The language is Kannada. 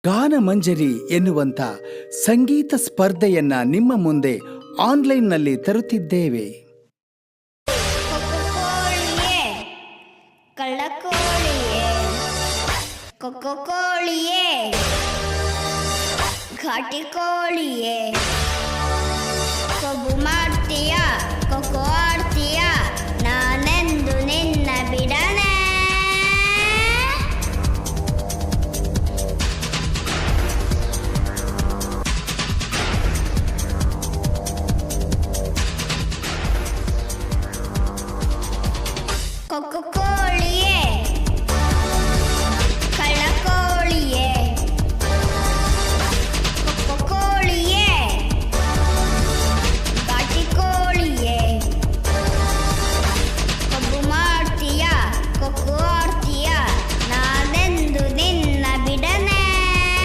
ಗಾನಮಂಜರಿ ಎನ್ನುವಂಥ ಸಂಗೀತ ಸ್ಪರ್ಧೆಯನ್ನ ನಿಮ್ಮ ಮುಂದೆ ಆನ್ಲೈನ್ನಲ್ಲಿ ತರುತ್ತಿದ್ದೇವೆ. ಕೋಳಿಯೇ ಕಳ್ಳಕೋಳಿಯೇ ಕೋಳಿಯೇ ಘಾಟಿ ಕೋಳಿಯೇ ಕೊಬ್ಬು ಮಾಡ್ತೀಯ ಕೊಕ್ಕೋ